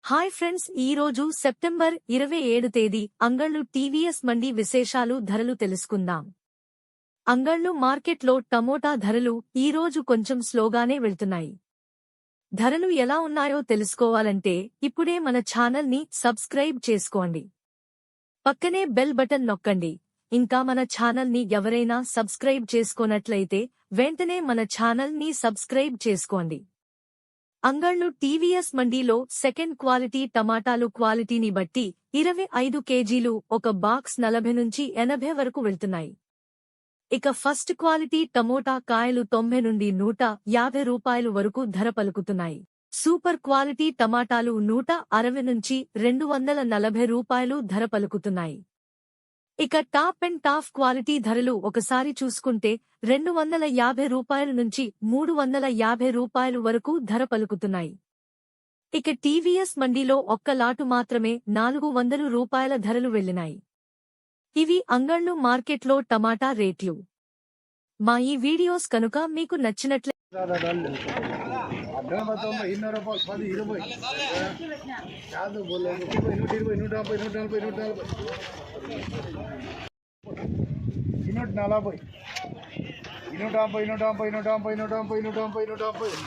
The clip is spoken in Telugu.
హాయ్ ఫ్రెండ్స్, ఈ రోజు సెప్టెంబర్ 27 తేదీ అంగళ్ళు టీవీఎస్ మండి విశేషాలు ధరలు తెలుసుకుందాం. అంగళ్ళు మార్కెట్లో టమోటా ధరలు ఈ రోజు కొంచెం స్లోగానే వెళ్తున్నాయి. ధరలు ఎలా ఉన్నాయో తెలుసుకోవాలంటే ఇప్పుడే మన ఛానల్ ని సబ్స్క్రైబ్ చేసుకోండి. పక్కనే బెల్ బటన్ నొక్కండి. ఇంకా మన ఛానల్ ని ఎవరైనా సబ్స్క్రైబ్ చేసుకోనట్లయితే వెంటనే మన ఛానల్ ని సబ్స్క్రైబ్ చేసుకోండి. అంగళ్ళు టీవీఎస్ మండీలో సెకండ్ క్వాలిటీ టమాటాలు క్వాలిటీని బట్టి 25 కేజీలు ఒక బాక్స్ 40 నుంచి 80 వరకు వెళ్తున్నాయి. ఇక ఫస్ట్ క్వాలిటీ టమోటా కాయలు 90 నుండి 150 రూపాయలు వరకు ధర పలుకుతున్నాయి. సూపర్ క్వాలిటీ టమాటాలు 160 నుంచి 240 రూపాయలు ధర పలుకుతున్నాయి. ఇక టాప్ అండ్ టాప్ క్వాలిటీ ధరలు ఒకసారి చూసుకుంటే 250 రూపాయల నుంచి 350 రూపాయలు వరకు ధర పలుకుతున్నాయి. ఇక టీవీఎస్ మండీలో ఒక్క లాటు మాత్రమే 400 రూపాయల ధరలు వెళ్లినాయి. ఇవి అంగళ్ళు మార్కెట్లో టమాటా రేట్లు. మా ఈ వీడియోస్ కనుక మీకు నచ్చినట్లయితే ఇన్నూట 40 150 150 150 150 150 150